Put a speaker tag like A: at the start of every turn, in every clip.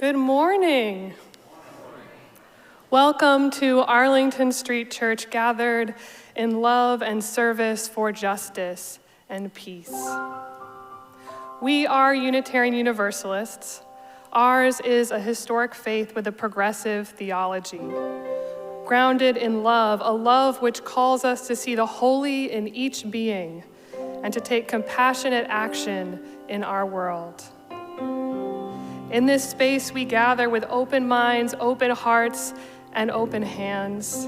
A: Good morning. Welcome to Arlington Street Church, gathered in love and service for justice and peace. We are Unitarian Universalists. Ours is a historic faith with a progressive theology, grounded in love, a love which calls us to see the holy in each being and to take compassionate action in our world. In this space, we gather with open minds, open hearts, and open hands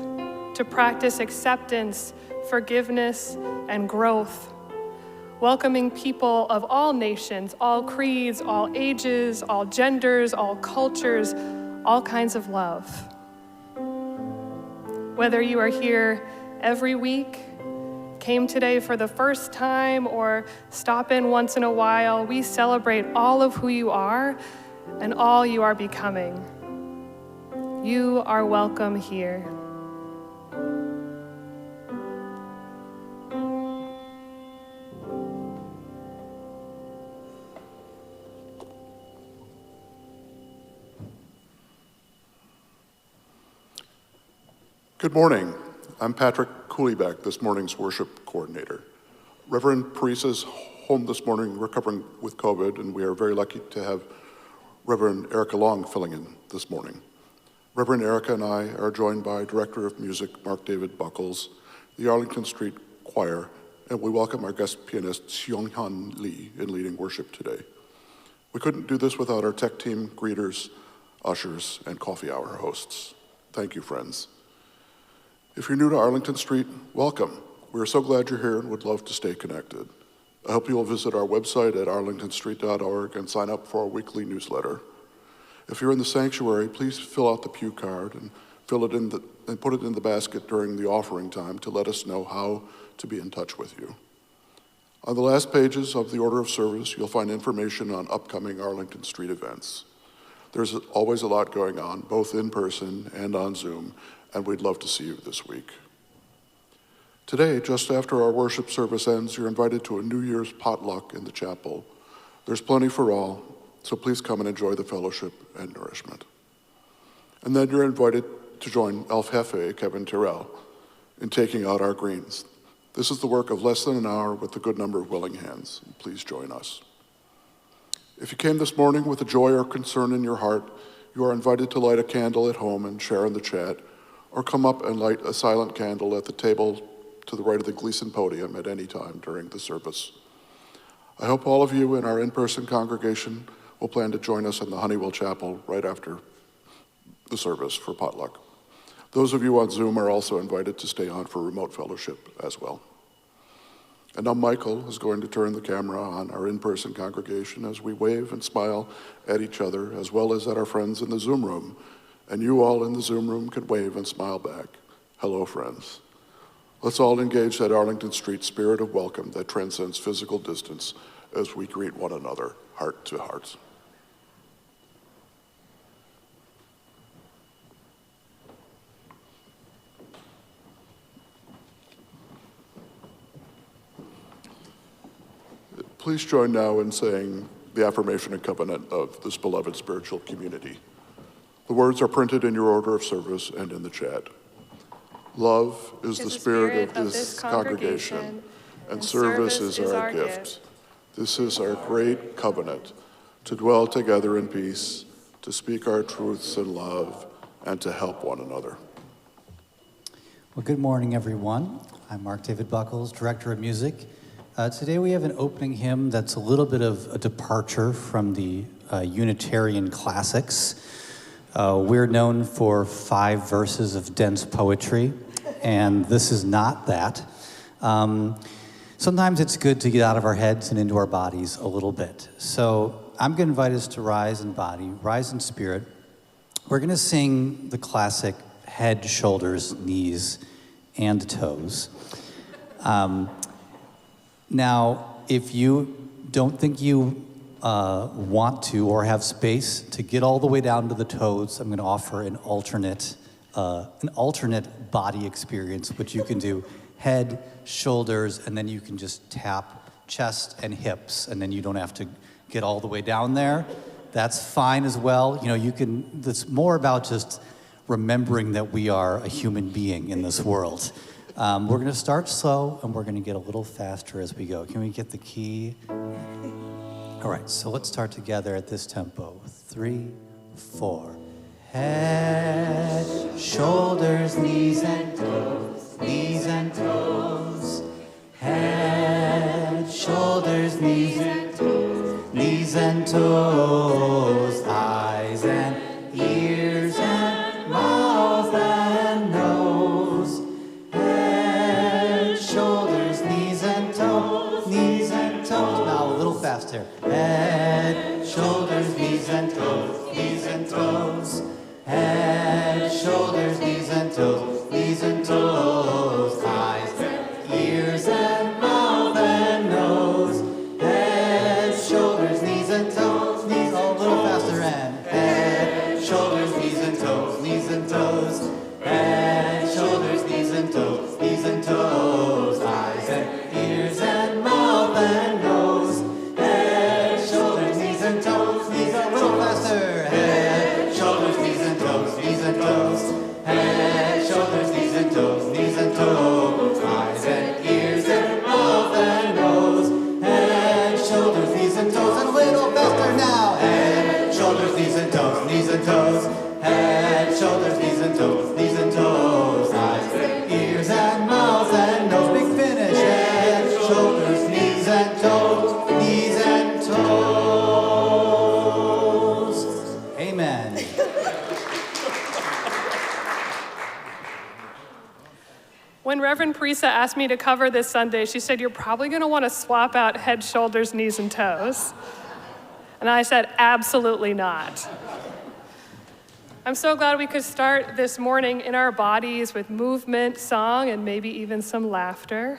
A: to practice acceptance, forgiveness, and growth, welcoming people of all nations, all creeds, all ages, all genders, all cultures, all kinds of love. Whether you are here every week, came today for the first time, or stop in once in a while, we celebrate all of who you are and all you are becoming. You are welcome here.
B: Good morning. I'm Patrick Cooleyback, this morning's worship coordinator. Reverend Parisa is home this morning recovering with COVID, and we are very lucky to have Reverend Erica Long filling in this morning. Reverend Erica and I are joined by Director of Music Mark David Buckles, the Arlington Street Choir, and we welcome our guest pianist Seong-Han Lee in leading worship today. We couldn't do this without our tech team, greeters, ushers, and coffee hour hosts. Thank you, friends. If you're new to Arlington Street, welcome. We are so glad you're here and would love to stay connected. I hope you'll visit our website at arlingtonstreet.org and sign up for our weekly newsletter. If you're in the sanctuary, please fill out the pew card and put it in the basket during the offering time to let us know how to be in touch with you. On the last pages of the order of service, you'll find information on upcoming Arlington Street events. There's always a lot going on, both in person and on Zoom, and we'd love to see you this week. Today, just after our worship service ends, you're invited to a New Year's potluck in the chapel. There's plenty for all, so please come and enjoy the fellowship and nourishment. And then you're invited to join Elf Hefe, Kevin Terrell, in taking out our greens. This is the work of less than an hour with a good number of willing hands. Please join us. If you came this morning with a joy or concern in your heart, you are invited to light a candle at home and share in the chat, or come up and light a silent candle at the table to the right of the Gleason podium at any time during the service. I hope all of you in our in-person congregation will plan to join us in the Honeywell Chapel right after the service for potluck. Those of you on Zoom are also invited to stay on for remote fellowship as well. And now Michael is going to turn the camera on our in-person congregation as we wave and smile at each other, as well as at our friends in the Zoom room. And you all in the Zoom room can wave and smile back. Hello, friends. Let's all engage that Arlington Street spirit of welcome that transcends physical distance as we greet one another, heart to heart. Please join now in saying the Affirmation Covenant of this beloved spiritual community. The words are printed in your order of service and in the chat. Love is the spirit of this congregation, and service is our gift. This is our great covenant, to dwell together in peace, to speak our truths in love, and to help one another.
C: Well, good morning, everyone. I'm Mark David Buckles, Director of Music. Today we have an opening hymn that's a little bit of a departure from the Unitarian classics. We're known for 5 verses of dense poetry, and this is not that. Sometimes it's good to get out of our heads and into our bodies a little bit. So I'm going to invite us to rise in body, rise in spirit. We're going to sing the classic head, shoulders, knees, and toes. Now, if you don't think you want to or have space to get all the way down to the toes, I'm going to offer an alternate body experience, which you can do head, shoulders, and then you can just tap chest and hips, and then you don't have to get all the way down there. that's fine as well. It's more about just remembering that we are a human being in this world. We're going to start slow, and we're going to get a little faster as we go. Can we get the key? All right, so let's start together at this tempo. 3, 4. Head, shoulders, knees and toes, knees and toes. Head, shoulders, knees and toes, knees and toes. Eyes and ears and mouth and nose. Head, shoulders, knees and toes, knees and toes. Now a little faster. Head, shoulders, knees and toes, knees and toes. Head, shoulders, knees and toes, knees and toes. Eyes, ears and mouth and nose. Head, shoulders, knees and toes, knees. A little faster. And head, shoulders, knees and toes, knees and toes. Head, shoulders, knees and toes, knees and toes. Eyes and ears and mouth and nose. Head, shoulders, knees and toes, knees. A little faster. Head, shoulders, knees and toes, knees and toes. Head, shoulders, knees and toes, knees and toes. Eyes and ears and mouth and nose. Head, shoulders, knees and toes. And a little faster now. Head, shoulders, knees and toes, knees and toes. Head, shoulders, knees and toes, knees and toes. Eyes and ears and mouth and nose. Big finish. Head, shoulders, knees and toes, knees and toes. Amen.
A: When Reverend Parisa asked me to cover this Sunday, she said, "You're probably going to want to swap out head, shoulders, knees, and toes." And I said, absolutely not. I'm so glad we could start this morning in our bodies with movement, song, and maybe even some laughter.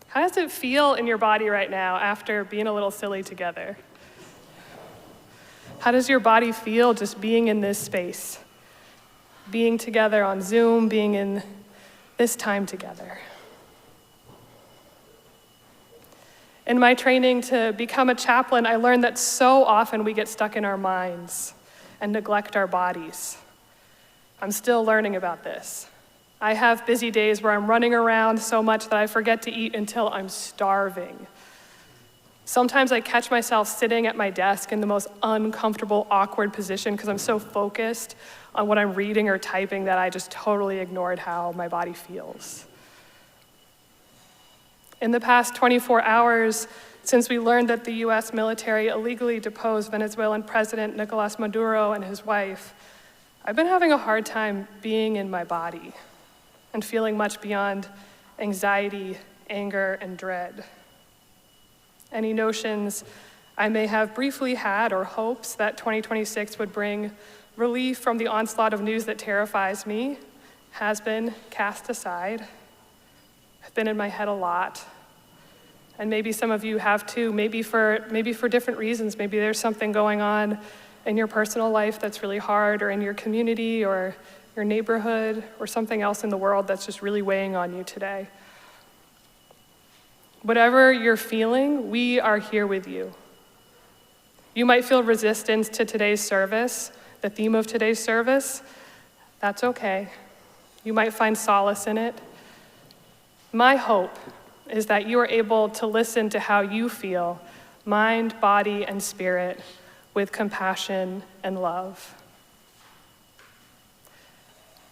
A: How does it feel in your body right now after being a little silly together? How does your body feel just being in this space? Being together on Zoom, being in this time together. In my training to become a chaplain, I learned that so often we get stuck in our minds and neglect our bodies. I'm still learning about this. I have busy days where I'm running around so much that I forget to eat until I'm starving. Sometimes I catch myself sitting at my desk in the most uncomfortable, awkward position because I'm so focused on what I'm reading or typing that I just totally ignored how my body feels. In the past 24 hours, since we learned that the US military illegally deposed Venezuelan President Nicolas Maduro and his wife, I've been having a hard time being in my body and feeling much beyond anxiety, anger, and dread. Any notions I may have briefly had or hopes that 2026 would bring relief from the onslaught of news that terrifies me has been cast aside. I've been in my head a lot. And maybe some of you have too, maybe for different reasons. Maybe there's something going on in your personal life that's really hard, or in your community or your neighborhood, or something else in the world that's just really weighing on you today. Whatever you're feeling, we are here with you. You might feel resistance to today's service, the theme of today's service. That's okay. You might find solace in it. My hope is that you are able to listen to how you feel, mind, body, and spirit, with compassion and love.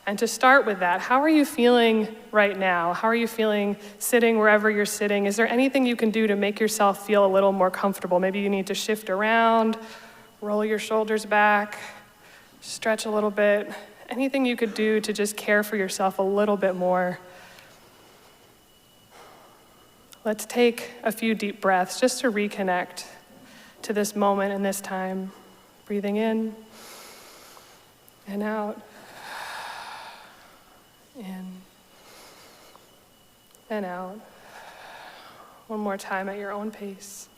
A: And to start with that, how are you feeling right now? How are you feeling sitting wherever you're sitting? Is there anything you can do to make yourself feel a little more comfortable? Maybe you need to shift around, roll your shoulders back, stretch a little bit. Anything you could do to just care for yourself a little bit more. Let's take a few deep breaths just to reconnect to this moment and this time. Breathing in and out. In and out. One more time at your own pace.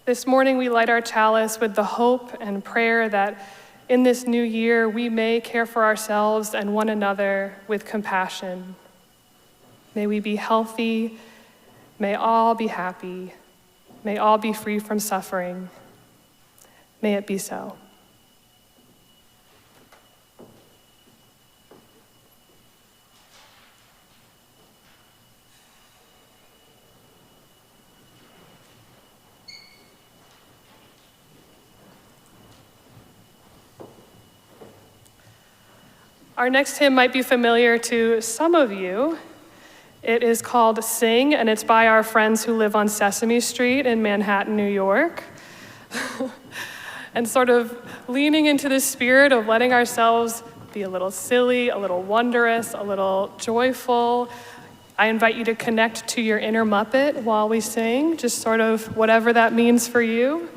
A: This morning we light our chalice with the hope and prayer that in this new year we may care for ourselves and one another with compassion. May we be healthy. May all be happy. May all be free from suffering. May it be so. Our next hymn might be familiar to some of you. It is called Sing, and it's by our friends who live on Sesame Street in Manhattan, New York. And sort of leaning into the spirit of letting ourselves be a little silly, a little wondrous, a little joyful. I invite you to connect to your inner Muppet while we sing, just sort of whatever that means for you.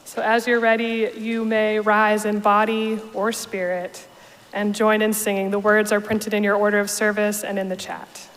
A: So as you're ready, you may rise in body or spirit and join in singing. The words are printed in your order of service and in the chat.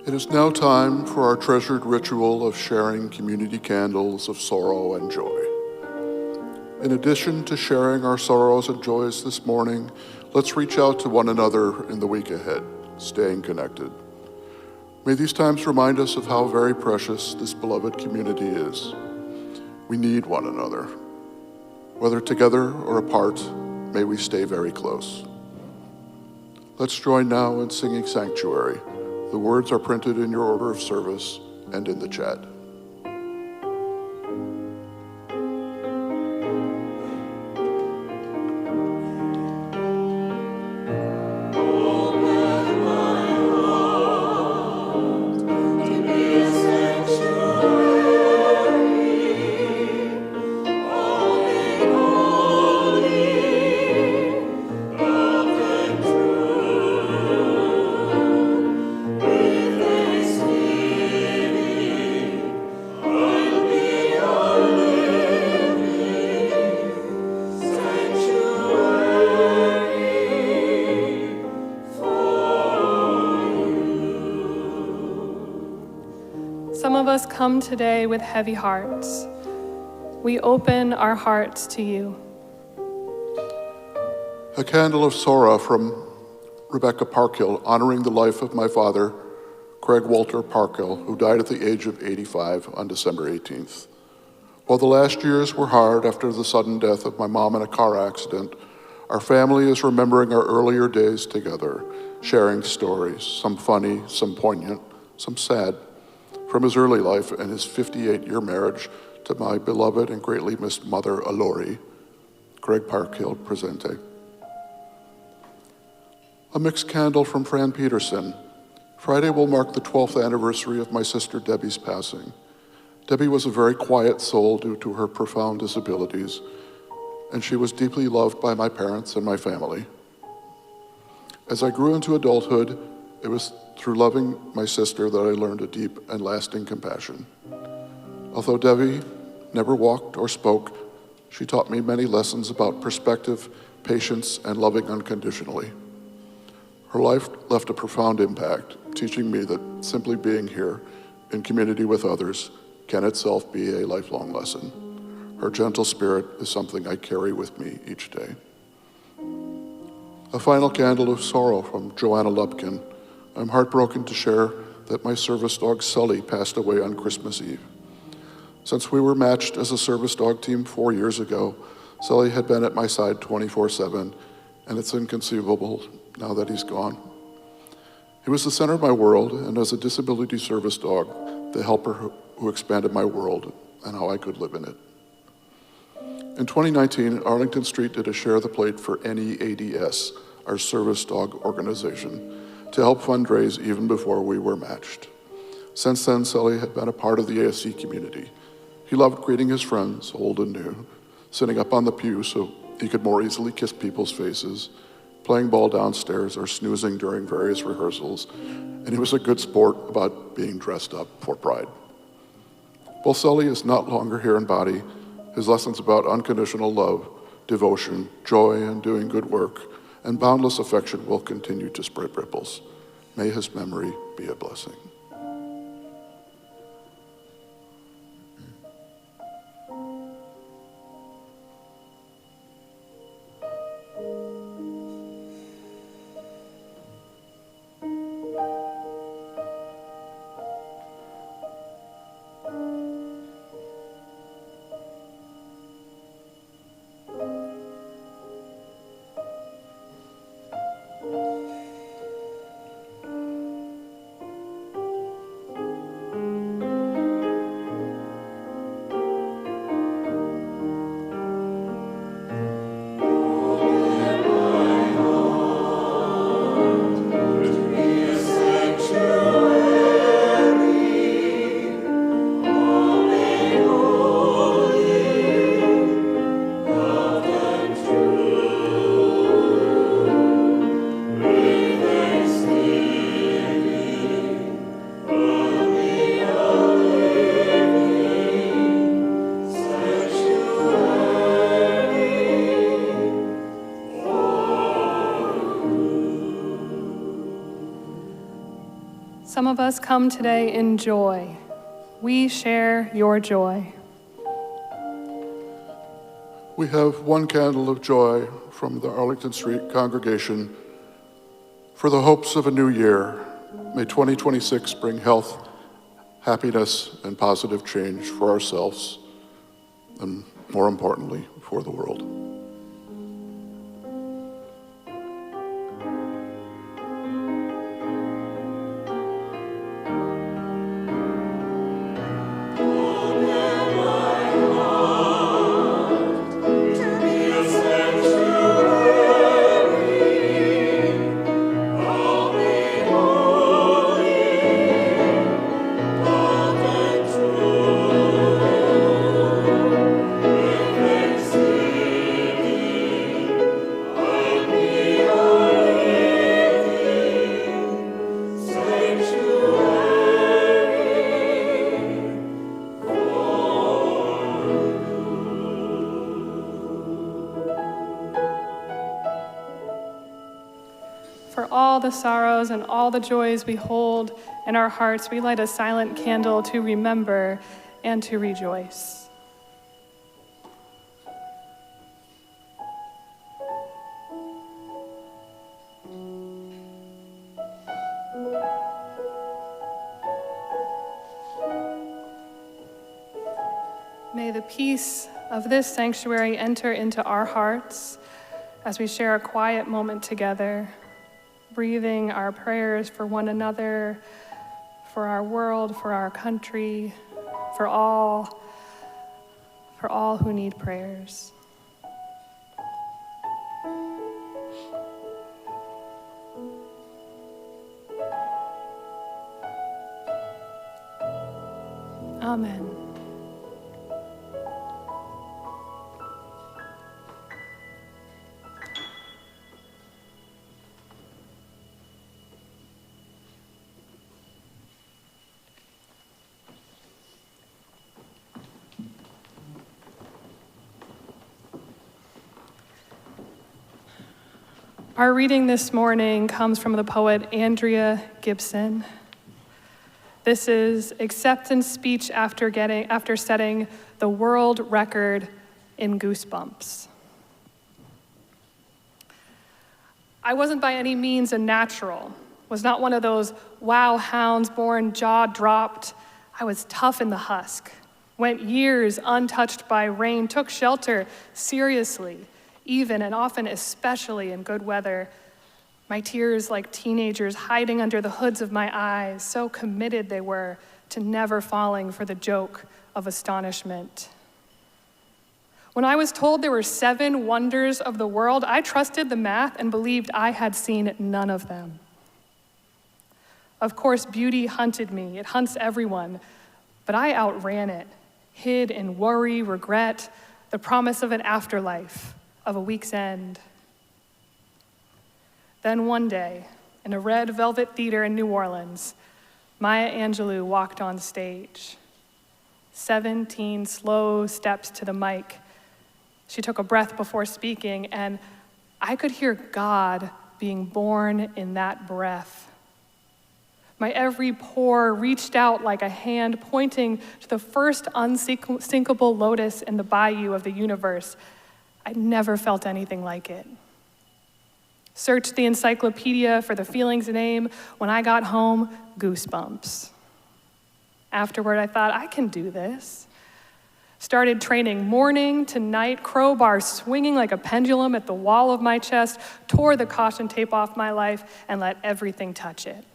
B: It is now time for our treasured ritual of sharing community candles of sorrow and joy. In addition to sharing our sorrows and joys this morning, let's reach out to one another in the week ahead, staying connected. May these times remind us of how very precious this beloved community is. We need one another. Whether together or apart, may we stay very close. Let's join now in singing Sanctuary. The words are printed in your order of service and in the chat.
A: Some of us come today with heavy hearts. We open our hearts to you.
B: A candle of sorrow from Rebecca Parkhill, honoring the life of my father, Craig Walter Parkhill, who died at the age of 85 on December 18th. While the last years were hard after the sudden death of my mom in a car accident, our family is remembering our earlier days together, sharing stories, some funny, some poignant, some sad, from his early life and his 58-year marriage to my beloved and greatly missed mother, Alori. Greg Parkhill presente. A mixed candle from Fran Peterson. Friday will mark the 12th anniversary of my sister Debbie's passing. Debbie was a very quiet soul due to her profound disabilities, and she was deeply loved by my parents and my family. As I grew into adulthood, it was through loving my sister that I learned a deep and lasting compassion. Although Debbie never walked or spoke, she taught me many lessons about perspective, patience, and loving unconditionally. Her life left a profound impact, teaching me that simply being here in community with others can itself be a lifelong lesson. Her gentle spirit is something I carry with me each day. A final candle of sorrow from Joanna Lubkin. I'm heartbroken to share that my service dog Sully passed away on Christmas Eve. Since we were matched as a service dog team 4 years ago, Sully had been at my side 24/7, and it's inconceivable now that he's gone. He was the center of my world, and as a disability service dog, the helper who expanded my world and how I could live in it. In 2019, Arlington Street did a Share the Plate for NEADS, our service dog organization, to help fundraise even before we were matched. Since then, Sully had been a part of the ASC community. He loved greeting his friends, old and new, sitting up on the pew so he could more easily kiss people's faces, playing ball downstairs or snoozing during various rehearsals, and he was a good sport about being dressed up for pride. While Sully is not longer here in body, his lessons about unconditional love, devotion, joy, and doing good work, and boundless affection will continue to spread ripples. May his memory be a blessing.
A: Some of us come today in joy. We share your joy.
B: We have one candle of joy from the Arlington Street congregation for the hopes of a new year. May 2026 bring health, happiness, and positive change for ourselves and more importantly, for the world.
A: For all the sorrows and all the joys we hold in our hearts, we light a silent candle to remember and to rejoice. May the peace of this sanctuary enter into our hearts as we share a quiet moment together, breathing our prayers for one another, for our world, for our country, for all who need prayers. Amen. Our reading this morning comes from the poet Andrea Gibson. This is acceptance speech after setting the world record in goosebumps. I wasn't by any means a natural, was not one of those wow hounds born jaw dropped. I was tough in the husk, went years untouched by rain, took shelter seriously, even and often especially in good weather. My tears like teenagers hiding under the hoods of my eyes, so committed they were to never falling for the joke of astonishment. When I was told there were 7 wonders of the world, I trusted the math and believed I had seen none of them. Of course, beauty hunted me. It hunts everyone, but I outran it, hid in worry, regret, the promise of an afterlife, of a week's end. Then one day, in a red velvet theater in New Orleans, Maya Angelou walked on stage. 17 slow steps to the mic. She took a breath before speaking, and I could hear God being born in that breath. My every pore reached out like a hand pointing to the first unsinkable lotus in the bayou of the universe. I'd never felt anything like it. Searched the encyclopedia for the feeling's name. When I got home, goosebumps. Afterward, I thought, I can do this. Started training morning to night, crowbar swinging like a pendulum at the wall of my chest, tore the caution tape off my life, and let everything touch it.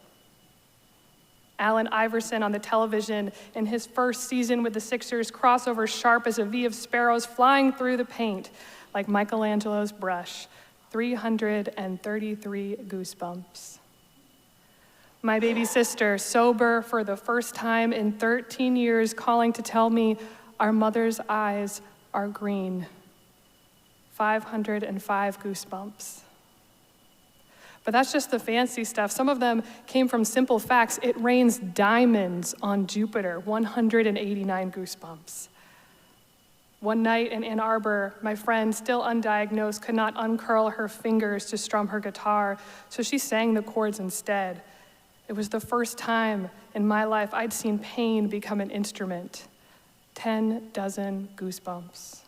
A: Allen Iverson on the television in his first season with the Sixers, crossover sharp as a V of sparrows flying through the paint like Michelangelo's brush. 333 goosebumps. My baby sister, sober for the first time in 13 years, calling to tell me our mother's eyes are green. 505 goosebumps. But that's just the fancy stuff. Some of them came from simple facts. It rains diamonds on Jupiter, 189 goosebumps. One night in Ann Arbor, my friend, still undiagnosed, could not uncurl her fingers to strum her guitar, so she sang the chords instead. It was the first time in my life I'd seen pain become an instrument. 10 dozen goosebumps.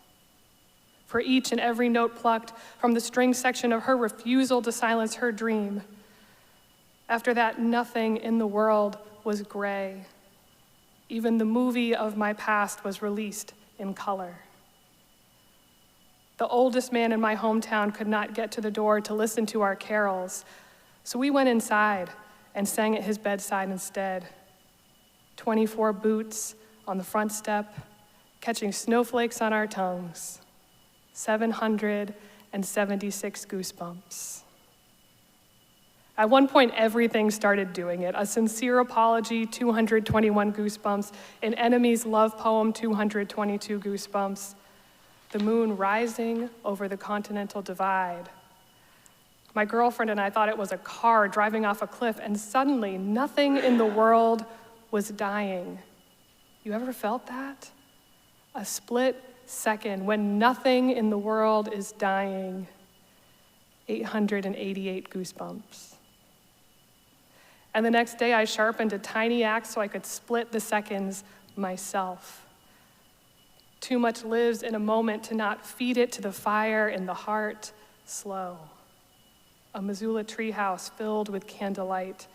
A: For each and every note plucked from the string section of her refusal to silence her dream. After that, nothing in the world was gray. Even the movie of my past was released in color. The oldest man in my hometown could not get to the door to listen to our carols, so we went inside and sang at his bedside instead. 24 boots on the front step, catching snowflakes on our tongues. 776 goosebumps. At one point, everything started doing it. A sincere apology, 221 goosebumps. An enemy's love poem, 222 goosebumps. The moon rising over the continental divide. My girlfriend and I thought it was a car driving off a cliff, and suddenly nothing in the world was dying. You ever felt that? A split second when nothing in the world is dying. 888 goosebumps. And the next day I sharpened a tiny axe so I could split the seconds myself. Too much lives in a moment to not feed it to the fire in the heart slow. A Missoula treehouse filled with candlelight,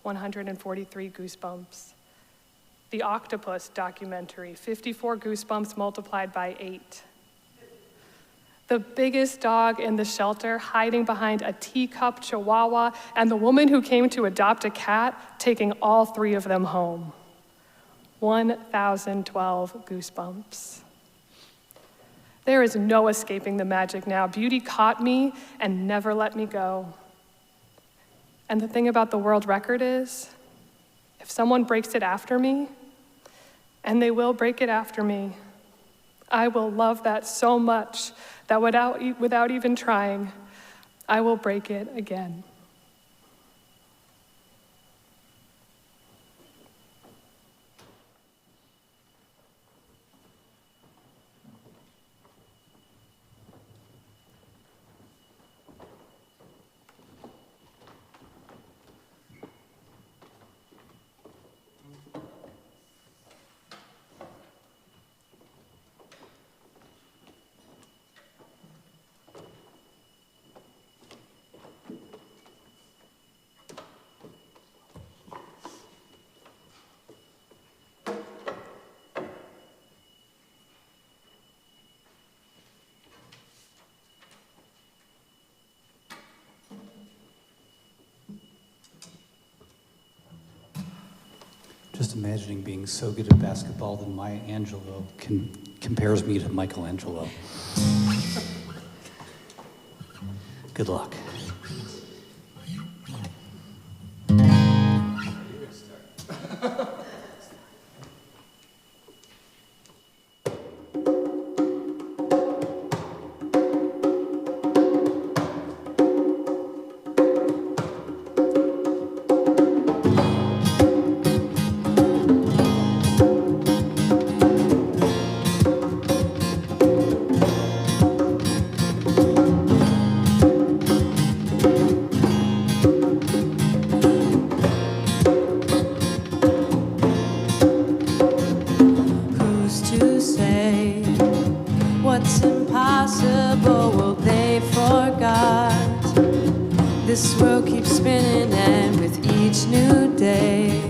A: 143 goosebumps. The Octopus documentary, 54 goosebumps multiplied by 8. The biggest dog in the shelter hiding behind a teacup chihuahua, and the woman who came to adopt a cat taking all 3 of them home. 1,012 goosebumps. There is no escaping the magic now. Beauty caught me and never let me go. And the thing about the world record is, if someone breaks it after me, and they will break it after me, I will love that so much that without even trying, I will break it again.
C: Just imagining being so good at basketball that Maya Angelou compares me to Michelangelo. Good luck.
D: This world keeps spinning, and with each new day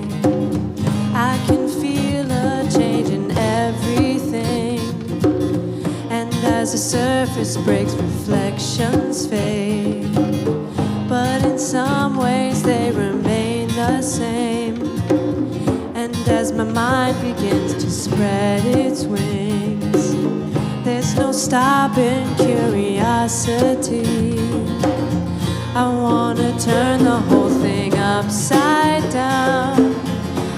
D: I can feel a change in everything. And as the surface breaks, reflections fade, but in some ways they remain the same. And as my mind begins to spread its wings, there's no stopping curiosity. I wanna turn the whole thing upside down.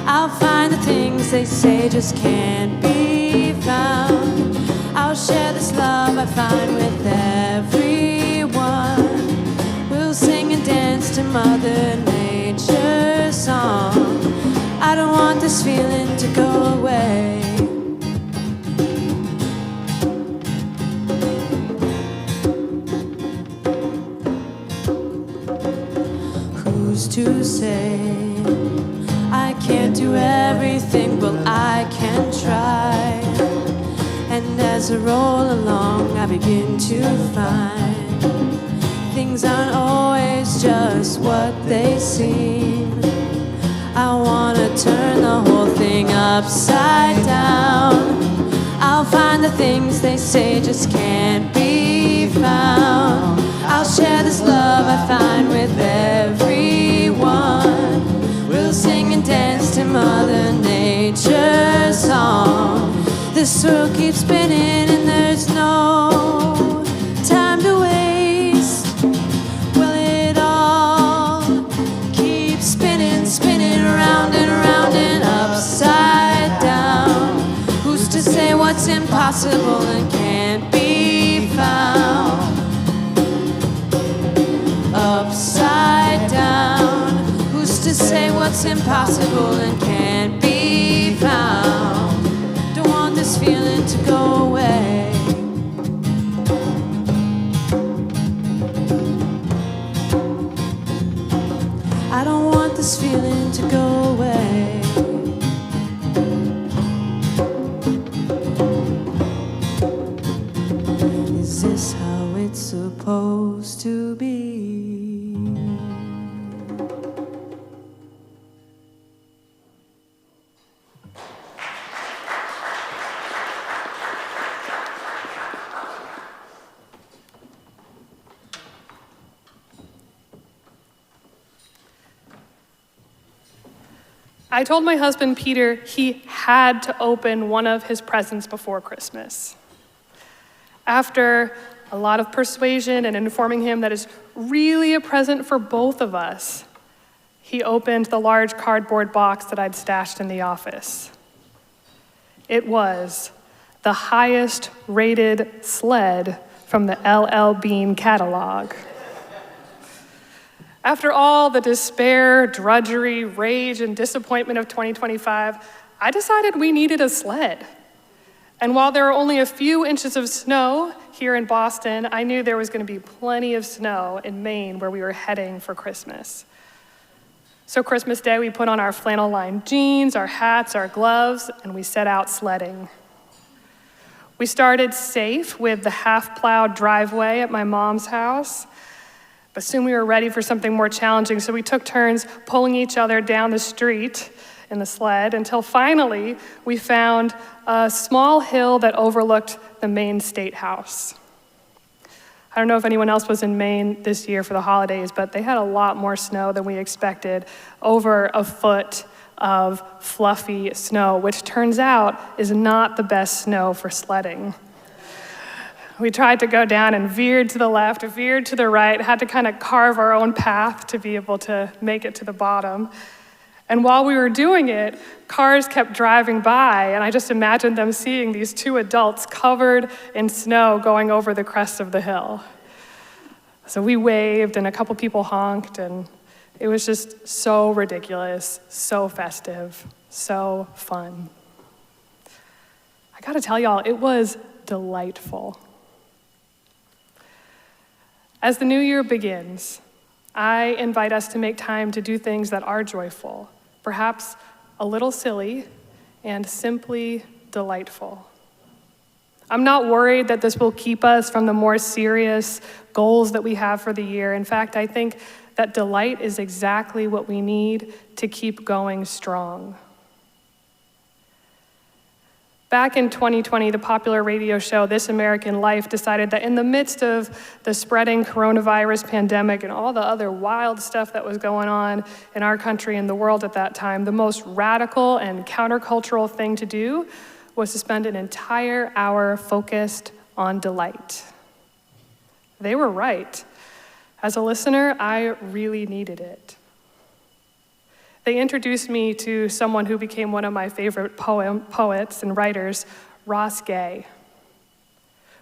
D: I'll find the things they say just can't be found. I'll share this love I find with everyone. We'll sing and dance to Mother Nature's song. I don't want this feeling to go away. To say I can't do everything, well I can try. And as I roll along I begin to find things aren't always just what they seem. I wanna turn the whole thing upside down. I'll find the things they say just can't be I find with everyone. We'll sing and dance to Mother Nature's song. This world keeps spinning and there's no time to waste. Well, it all keeps spinning, spinning round and upside down. Who's to say what's impossible and can't be found? Upside down. Who's to say what's impossible and can't be found? Don't want this feeling to go away. I don't want this feeling to go away. Is this how it's supposed to be?
A: I told my husband, Peter, he had to open one of his presents before Christmas. After a lot of persuasion and informing him that it's really a present for both of us, he opened the large cardboard box that I'd stashed in the office. It was the highest rated sled from the LL Bean catalog. After all the despair, drudgery, rage, and disappointment of 2025, I decided we needed a sled. And while there are only a few inches of snow here in Boston, I knew there was going to be plenty of snow in Maine where we were heading for Christmas. So Christmas Day, we put on our flannel-lined jeans, our hats, our gloves, and we set out sledding. We started safe with the half-plowed driveway at my mom's house. But soon we were ready for something more challenging, so we took turns pulling each other down the street in the sled until finally we found a small hill that overlooked the Maine State House. I don't know if anyone else was in Maine this year for the holidays, but they had a lot more snow than we expected, over a foot of fluffy snow, which turns out is not the best snow for sledding. We tried to go down and veered to the left, veered to the right, had to kind of carve our own path to be able to make it to the bottom. And while we were doing it, cars kept driving by, and I just imagined them seeing these two adults covered in snow going over the crest of the hill. So we waved, and a couple people honked, and it was just so ridiculous, so festive, so fun. I gotta tell y'all, it was delightful. As the new year begins, I invite us to make time to do things that are joyful, perhaps a little silly, and simply delightful. I'm not worried that this will keep us from the more serious goals that we have for the year. In fact, I think that delight is exactly what we need to keep going strong. Back in 2020, the popular radio show This American Life decided that in the midst of the spreading coronavirus pandemic and all the other wild stuff that was going on in our country and the world at that time, the most radical and countercultural thing to do was to spend an entire hour focused on delight. They were right. As a listener, I really needed it. They introduced me to someone who became one of my favorite poets and writers, Ross Gay.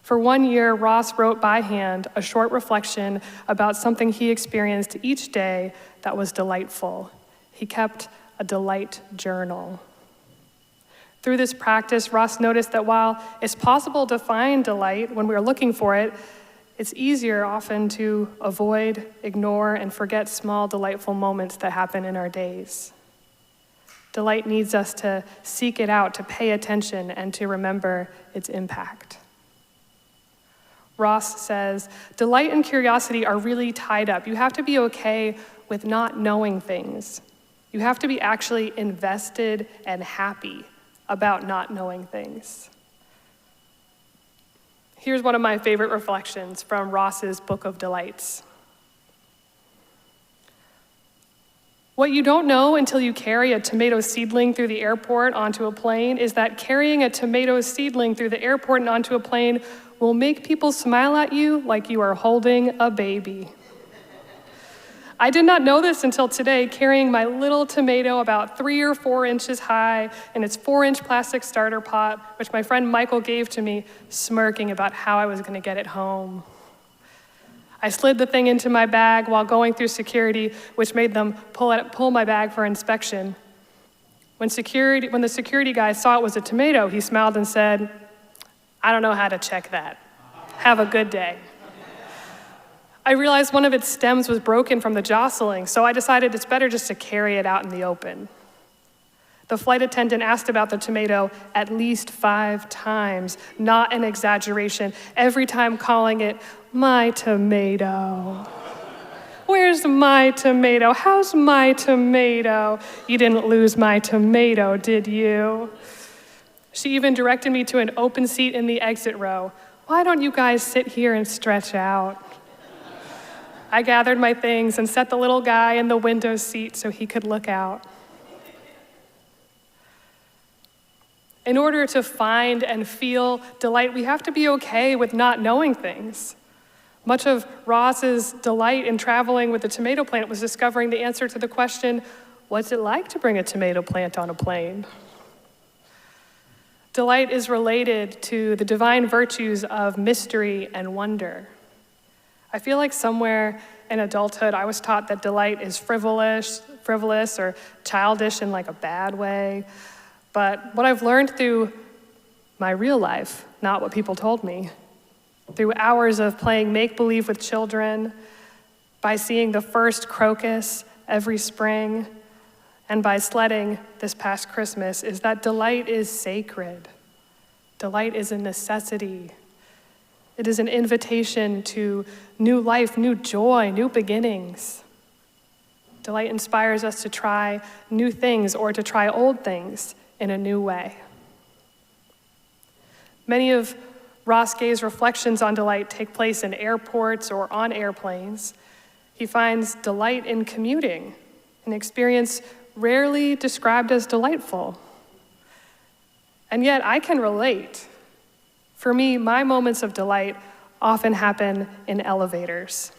A: For 1 year, Ross wrote by hand a short reflection about something he experienced each day that was delightful. He kept a delight journal. Through this practice, Ross noticed that while it's possible to find delight when we're looking for it, it's easier often to avoid, ignore, and forget small, delightful moments that happen in our days. Delight needs us to seek it out, to pay attention, and to remember its impact. Ross says, delight and curiosity are really tied up. You have to be okay with not knowing things. You have to be actually invested and happy about not knowing things. Here's one of my favorite reflections from Ross's Book of Delights. What you don't know until you carry a tomato seedling through the airport onto a plane is that carrying a tomato seedling through the airport and onto a plane will make people smile at you like you are holding a baby. I did not know this until today, carrying my little tomato about 3 or 4 inches high in its 4-inch plastic starter pot, which my friend Michael gave to me, smirking about how I was going to get it home. I slid the thing into my bag while going through security, which made them pull my bag for inspection. When the security guy saw it was a tomato, he smiled and said, "I don't know how to check that. Have a good day." I realized one of its stems was broken from the jostling, so I decided it's better just to carry it out in the open. The flight attendant asked about the tomato at least 5 times, not an exaggeration, every time calling it my tomato. Where's my tomato? How's my tomato? You didn't lose my tomato, did you? She even directed me to an open seat in the exit row. Why don't you guys sit here and stretch out? I gathered my things and set the little guy in the window seat so he could look out. In order to find and feel delight, we have to be okay with not knowing things. Much of Ross's delight in traveling with the tomato plant was discovering the answer to the question, what's it like to bring a tomato plant on a plane? Delight is related to the divine virtues of mystery and wonder. I feel like somewhere in adulthood, I was taught that delight is frivolous or childish in like a bad way. But what I've learned through my real life, not what people told me, through hours of playing make-believe with children, by seeing the first crocus every spring, and by sledding this past Christmas, is that delight is sacred. Delight is a necessity. It is an invitation to new life, new joy, new beginnings. Delight inspires us to try new things or to try old things in a new way. Many of Ross Gay's reflections on delight take place in airports or on airplanes. He finds delight in commuting, an experience rarely described as delightful. And yet I can relate. For me, my moments of delight often happen in elevators.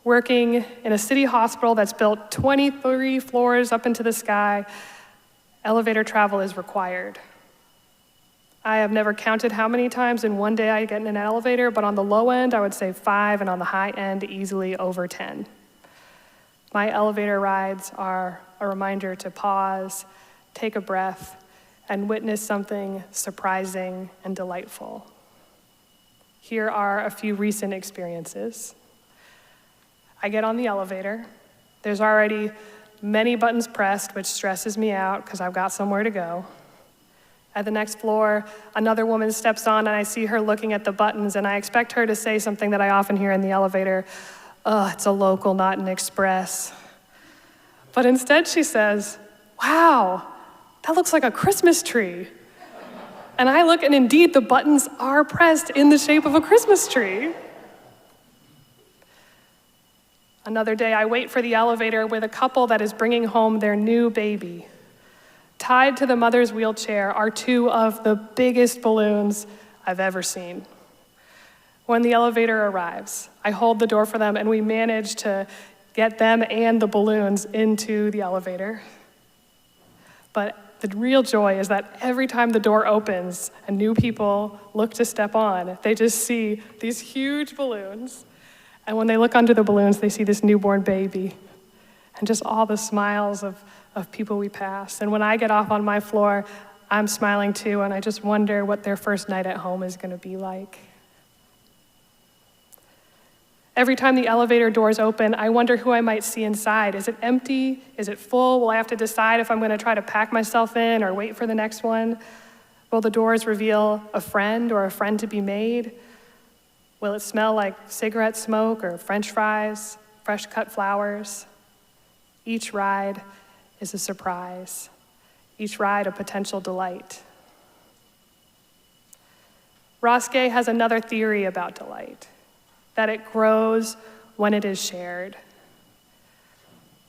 A: Working in a city hospital that's built 23 floors up into the sky, elevator travel is required. I have never counted how many times in one day I get in an elevator, but on the low end, I would say 5, and on the high end, easily over 10. My elevator rides are a reminder to pause, take a breath, and witness something surprising and delightful. Here are a few recent experiences. I get on the elevator. There's already many buttons pressed, which stresses me out because I've got somewhere to go. At the next floor, another woman steps on and I see her looking at the buttons and I expect her to say something that I often hear in the elevator, it's a local, not an express. But instead she says, wow, that looks like a Christmas tree. And I look and indeed the buttons are pressed in the shape of a Christmas tree. Another day I wait for the elevator with a couple that is bringing home their new baby. Tied to the mother's wheelchair are 2 of the biggest balloons I've ever seen. When the elevator arrives, I hold the door for them and we manage to get them and the balloons into the elevator. But the real joy is that every time the door opens and new people look to step on, they just see these huge balloons. And when they look under the balloons, they see this newborn baby and just all the smiles of people we pass. And when I get off on my floor, I'm smiling too, and I just wonder what their first night at home is going to be like. Every time the elevator doors open, I wonder who I might see inside. Is it empty? Is it full? Will I have to decide if I'm going to try to pack myself in or wait for the next one? Will the doors reveal a friend or a friend to be made? Will it smell like cigarette smoke or French fries, fresh cut flowers? Each ride is a surprise. Each ride a potential delight. Ross Gay has another theory about delight, that it grows when it is shared.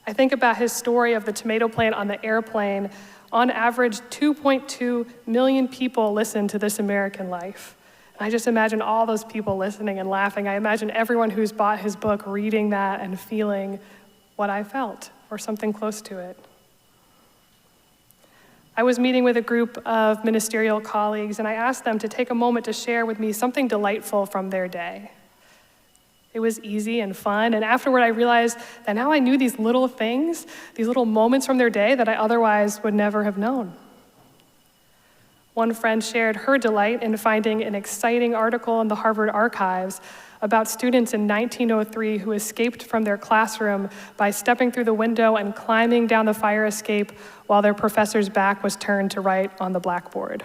A: I think about his story of the tomato plant on the airplane. On average, 2.2 million people listen to This American Life. And I just imagine all those people listening and laughing. I imagine everyone who's bought his book reading that and feeling what I felt, or something close to it. I was meeting with a group of ministerial colleagues, and I asked them to take a moment to share with me something delightful from their day. It was easy and fun, and afterward I realized that now I knew these little things, these little moments from their day that I otherwise would never have known. One friend shared her delight in finding an exciting article in the Harvard Archives about students in 1903 who escaped from their classroom by stepping through the window and climbing down the fire escape while their professor's back was turned to write on the blackboard.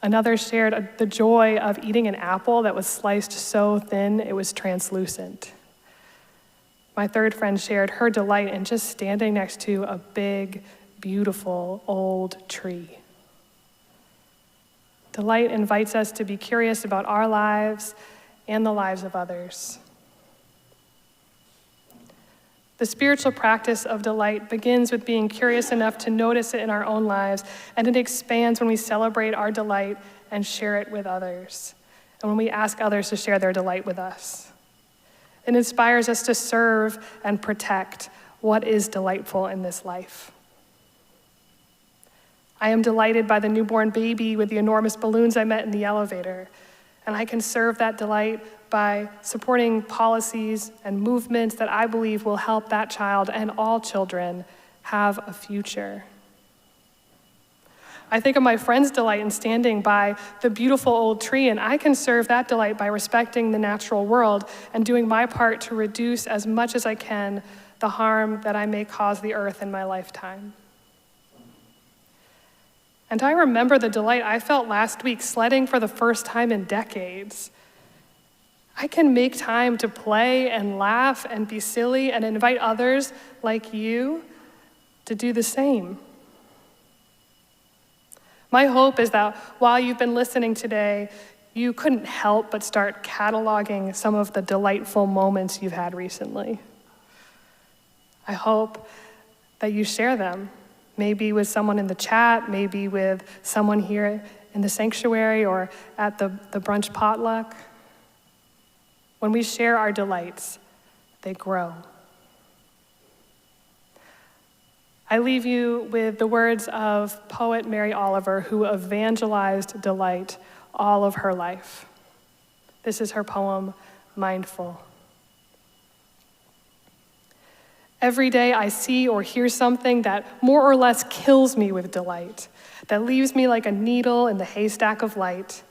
A: Another shared the joy of eating an apple that was sliced so thin it was translucent. My third friend shared her delight in just standing next to a big, beautiful, old tree. Delight invites us to be curious about our lives and the lives of others. The spiritual practice of delight begins with being curious enough to notice it in our own lives, and it expands when we celebrate our delight and share it with others, and when we ask others to share their delight with us. It inspires us to serve and protect what is delightful in this life. I am delighted by the newborn baby with the enormous balloons I met in the elevator, and I can serve that delight by supporting policies and movements that I believe will help that child and all children have a future. I think of my friend's delight in standing by the beautiful old tree, and I can serve that delight by respecting the natural world and doing my part to reduce as much as I can the harm that I may cause the earth in my lifetime. And I remember the delight I felt last week sledding for the first time in decades. I can make time to play and laugh and be silly and invite others like you to do the same. My hope is that while you've been listening today, you couldn't help but start cataloging some of the delightful moments you've had recently. I hope that you share them, maybe with someone in the chat, maybe with someone here in the sanctuary or at the brunch potluck. When we share our delights, they grow. I leave you with the words of poet Mary Oliver, who evangelized delight all of her life. This is her poem, Mindful. Every day I see or hear something that more or less kills me with delight, that leaves me like a needle in the haystack of light.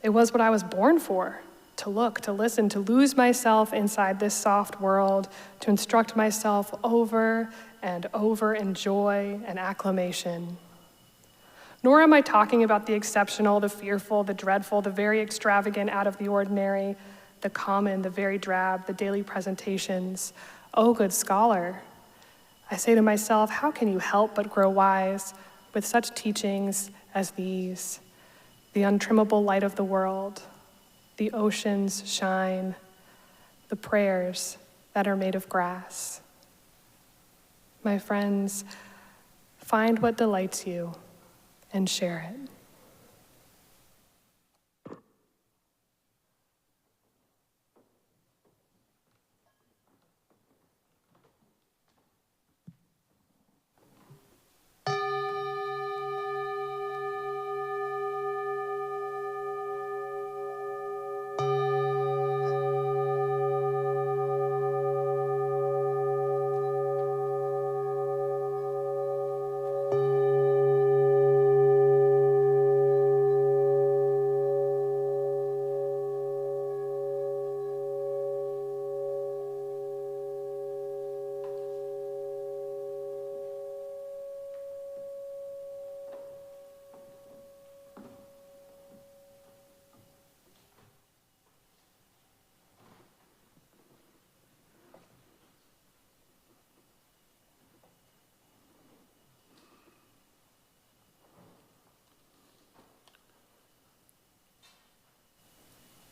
A: It was what I was born for, to look, to listen, to lose myself inside this soft world, to instruct myself over and over in joy and acclamation. Nor am I talking about the exceptional, the fearful, the dreadful, the very extravagant, out of the ordinary, the common, the very drab, the daily presentations. Oh, good scholar, I say to myself, how can you help but grow wise with such teachings as these? The untrimmable light of the world, the oceans shine, the prayers that are made of grass. My friends, find what delights you and share it.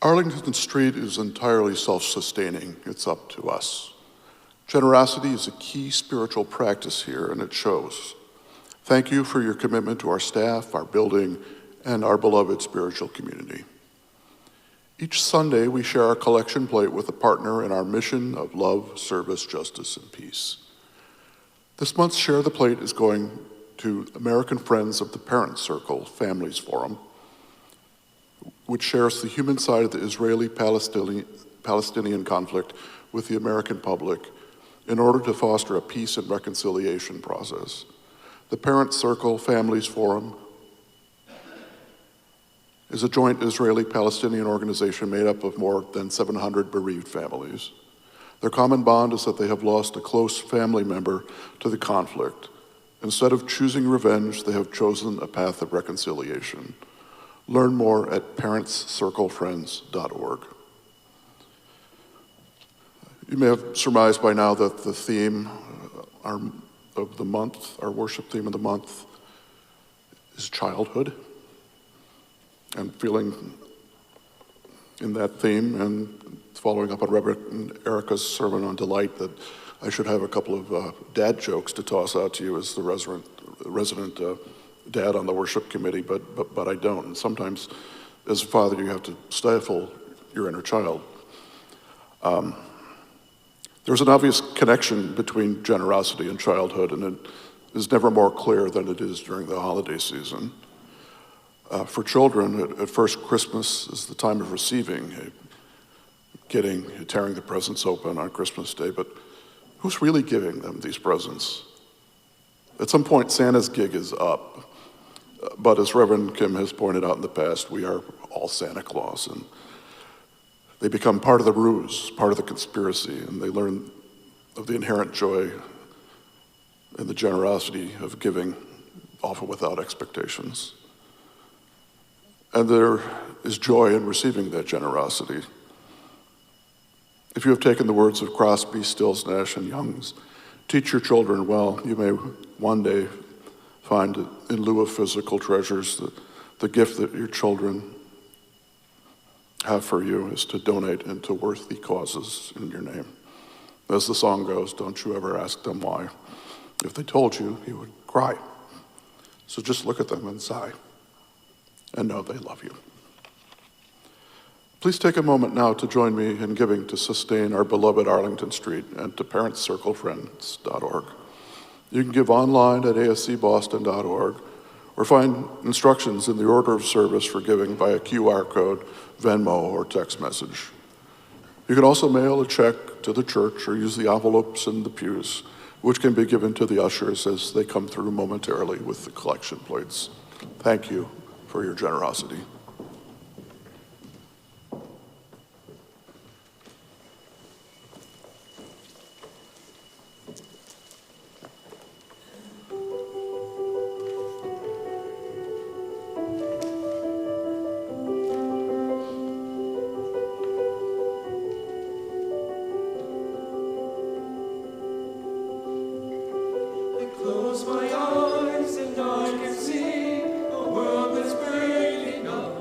B: Arlington Street is entirely self-sustaining. It's up to us. Generosity is a key spiritual practice here, and it shows. Thank you for your commitment to our staff, our building, and our beloved spiritual community. Each Sunday, we share our collection plate with a partner in our mission of love, service, justice, and peace. This month's Share the Plate is going to American Friends of the Parent Circle Families Forum, which shares the human side of the Israeli-Palestinian conflict with the American public in order to foster a peace and reconciliation process. The Parent Circle Families Forum is a joint Israeli-Palestinian organization made up of more than 700 bereaved families. Their common bond is that they have lost a close family member to the conflict. Instead of choosing revenge, they have chosen a path of reconciliation. Learn more at parentscirclefriends.org. You may have surmised by now that the theme of the month, our worship theme of the month, is childhood. And feeling in that theme and following up on Reverend Erica's sermon on delight that I should have a couple of dad jokes to toss out to you as the resident dad on the worship committee, but I don't. And sometimes as a father you have to stifle your inner child. There's an obvious connection between generosity and childhood, and it is never more clear than it is during the holiday season. For children, at first, Christmas is the time of receiving, tearing the presents open on Christmas Day, but who's really giving them these presents? At some point, Santa's gig is up, but as Reverend Kim has pointed out in the past, we are all Santa Claus, and they become part of the ruse, part of the conspiracy, and they learn of the inherent joy and the generosity of giving, often without expectations. And there is joy in receiving that generosity. If you have taken the words of Crosby, Stills, Nash, and Young's, teach your children well, you may one day find in lieu of physical treasures the gift that your children have for you is to donate into worthy causes in your name. As the song goes, don't you ever ask them why. If they told you, you would cry. So just look at them and sigh and know they love you. Please take a moment now to join me in giving to sustain our beloved Arlington Street and to parentscirclefriends.org. You can give online at ascboston.org or find instructions in the order of service for giving by a QR code, Venmo, or text message. You can also mail a check to the church or use the envelopes in the pews, which can be given to the ushers as they come through momentarily with the collection plates. Thank you for your generosity.
E: Close my eyes and I can see a world that's burning up.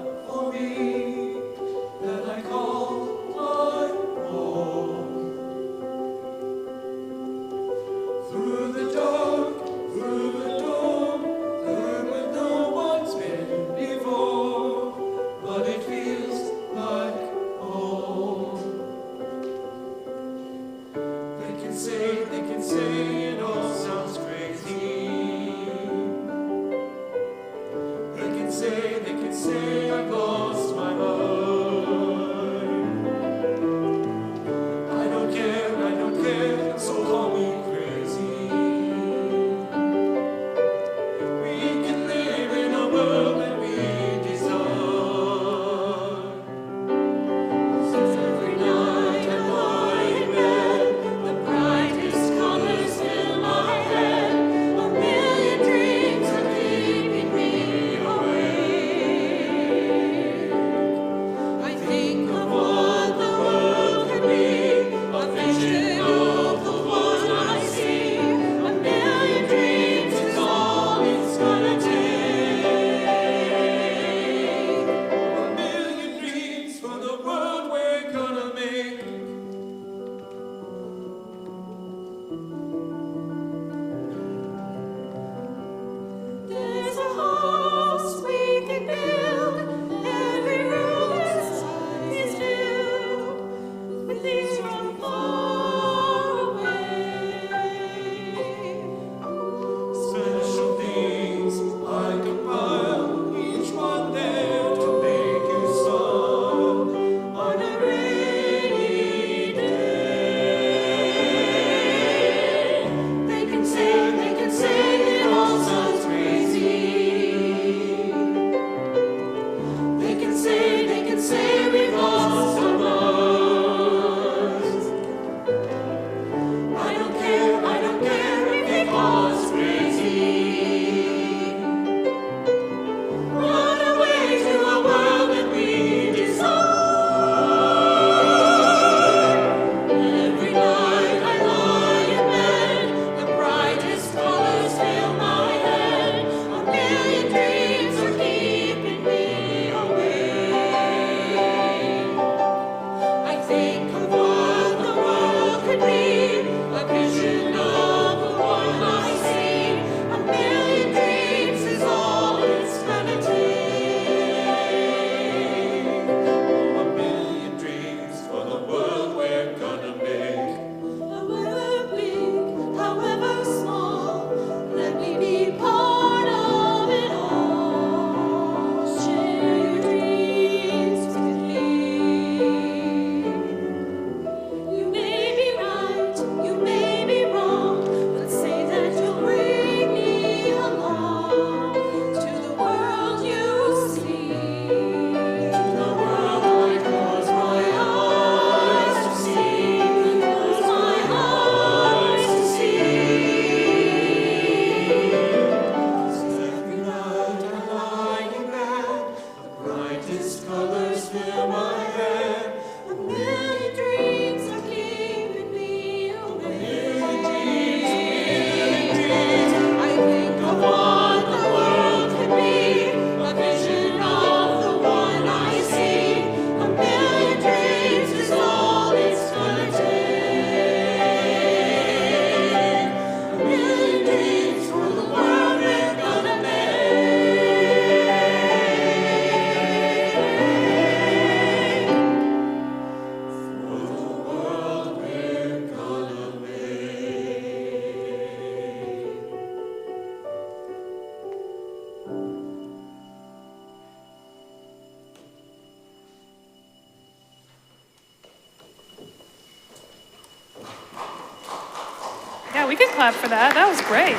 A: We can clap for that. That was great.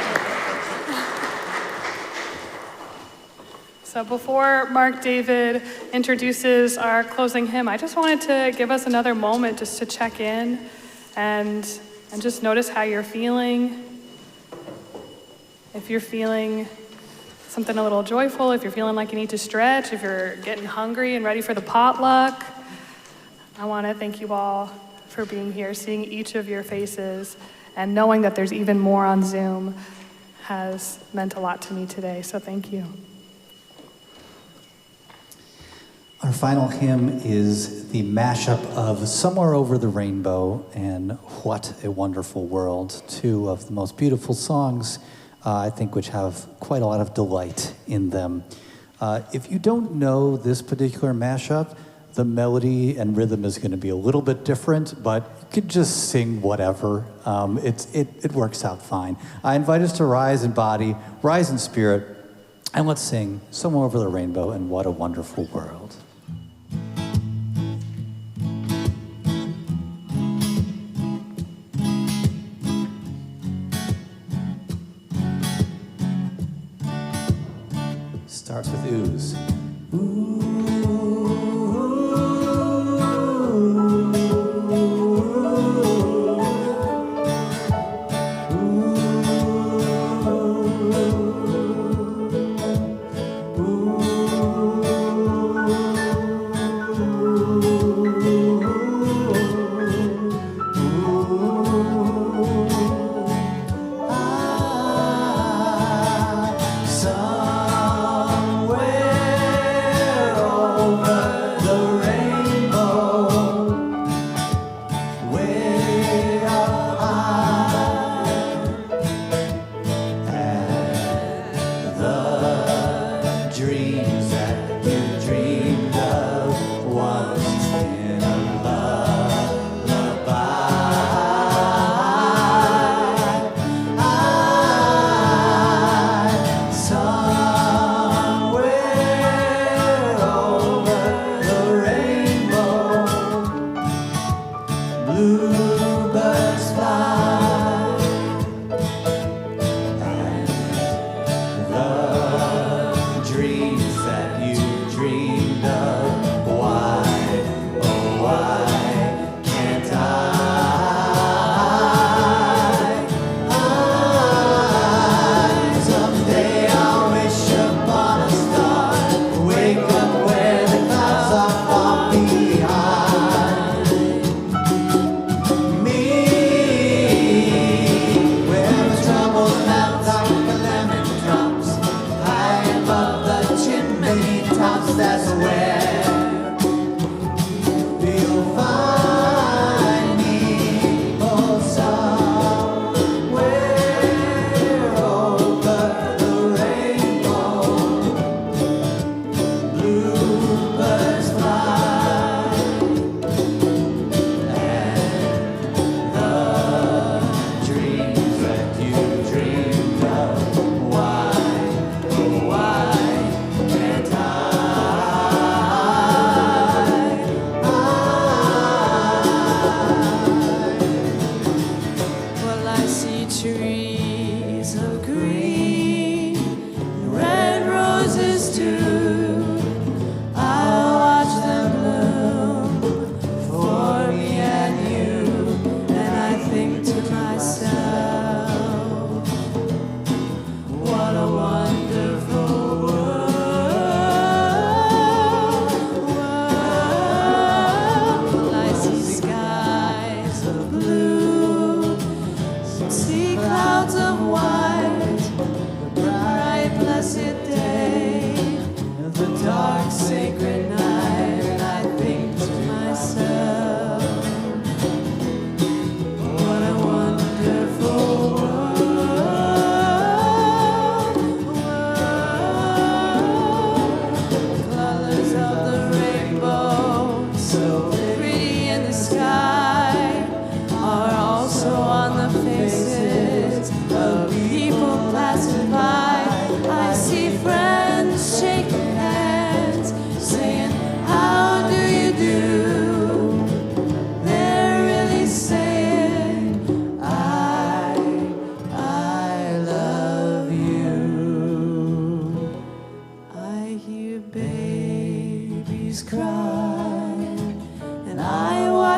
A: So before Mark David introduces our closing hymn, I just wanted to give us another moment just to check in and just notice how you're feeling. If you're feeling something a little joyful, if you're feeling like you need to stretch, if you're getting hungry and ready for the potluck, I want to thank you all for being here, seeing each of your faces, and knowing that there's even more on Zoom has meant a lot to me today, so thank you.
C: Our final hymn is the mashup of Somewhere Over the Rainbow and What a Wonderful World, two of the most beautiful songs, I think, which have quite a lot of delight in them. If you don't know this particular mashup, the melody and rhythm is going to be a little bit different, but you could just sing whatever. It works out fine. I invite us to rise in body, rise in spirit, and let's sing Somewhere Over the Rainbow and What a Wonderful World. Starts with ooze.
E: Somewhere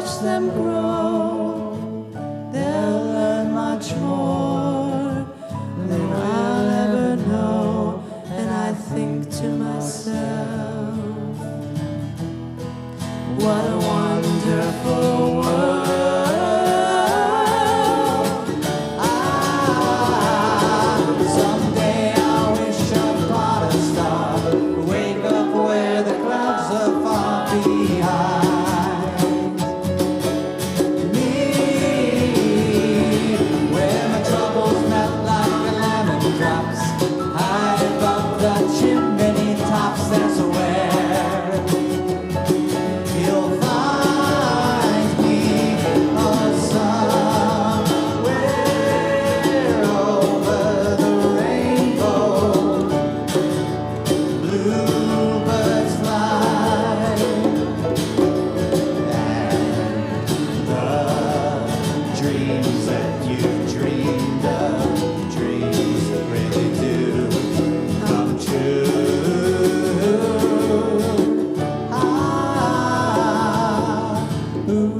D: watch them grow, they'll learn much more than I'll ever know. And I think to myself, what a wonderful world. Someday I wish upon a star, wake up where the clouds are far behind me, where my troubles melt like lemon drops, high above the chimney tops. That's where you'll find me, oh, somewhere over the rainbow. Bluebirds fly, and the dreams that you dreamed of, dreams really do come true. Ah, ooh,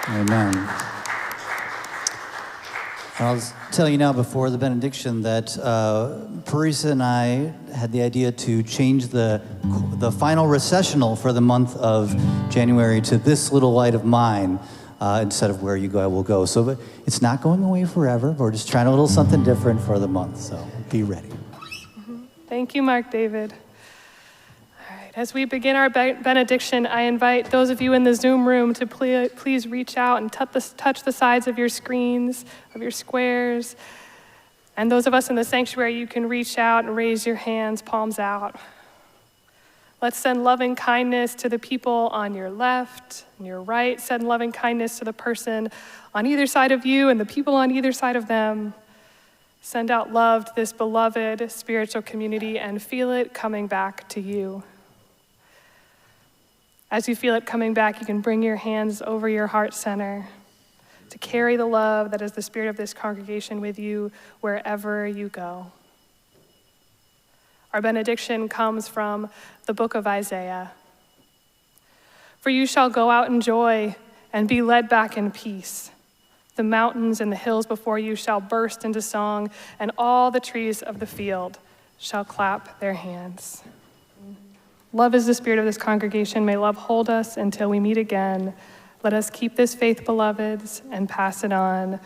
C: Amen. I'll tell you now before the benediction that Parisa and I had the idea to change the final recessional for the month of January to This Little Light of Mine instead of Where You Go, I Will Go. So but it's not going away forever. We're just trying a little something different for the month, so be ready.
A: Thank you, Mark David. All right, as we begin our benediction, I invite those of you in the Zoom room to please reach out and touch the sides of your screens, of your squares. And those of us in the sanctuary, you can reach out and raise your hands, palms out. Let's send loving kindness to the people on your left and your right. Send loving kindness to the person on either side of you and the people on either side of them. Send out love to this beloved spiritual community and feel it coming back to you. As you feel it coming back, you can bring your hands over your heart center to carry the love that is the spirit of this congregation with you wherever you go. Our benediction comes from the book of Isaiah. For you shall go out in joy and be led back in peace. The mountains and the hills before you shall burst into song, and all the trees of the field shall clap their hands. Love is the spirit of this congregation. May love hold us until we meet again. Let us keep this faith, beloveds, and pass it on.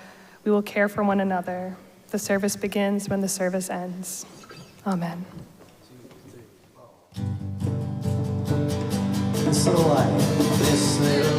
A: We will care for one another. The service begins when the service ends. Amen.
D: This little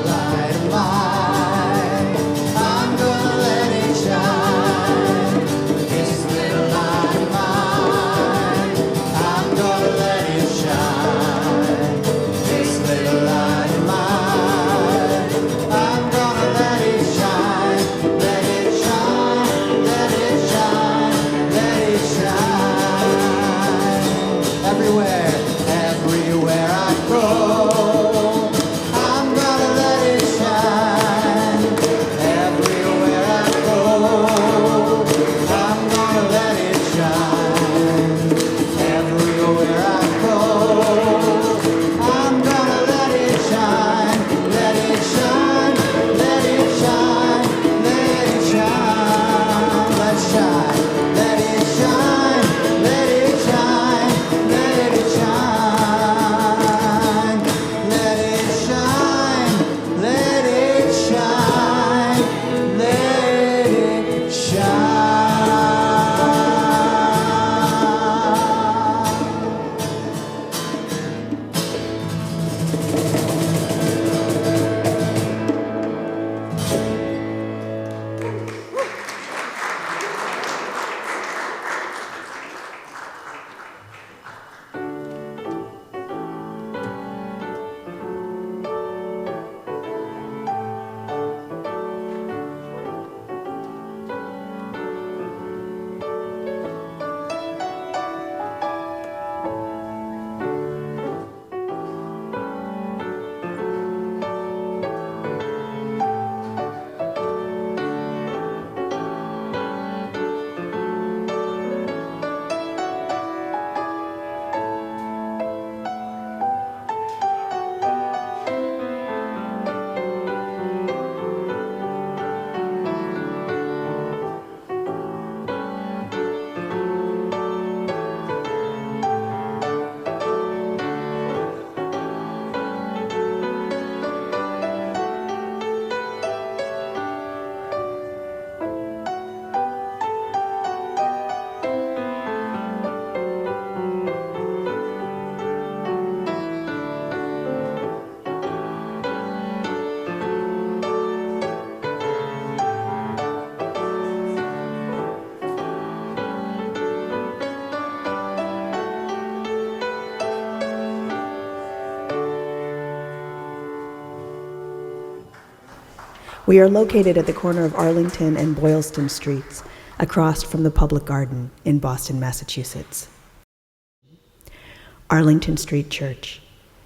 D: light of mine, I'm gonna let it shine. This little light of mine, I'm gonna let it shine. This little light of mine, I'm gonna let it shine. Let it shine, let it shine, let it shine. Everywhere, everywhere I go, I'm gonna let it shine.
E: We are located at the corner of Arlington and Boylston Streets, across from the Public Garden in Boston, Massachusetts. Arlington Street Church,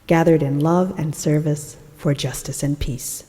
E: gathered in love and service for justice and peace.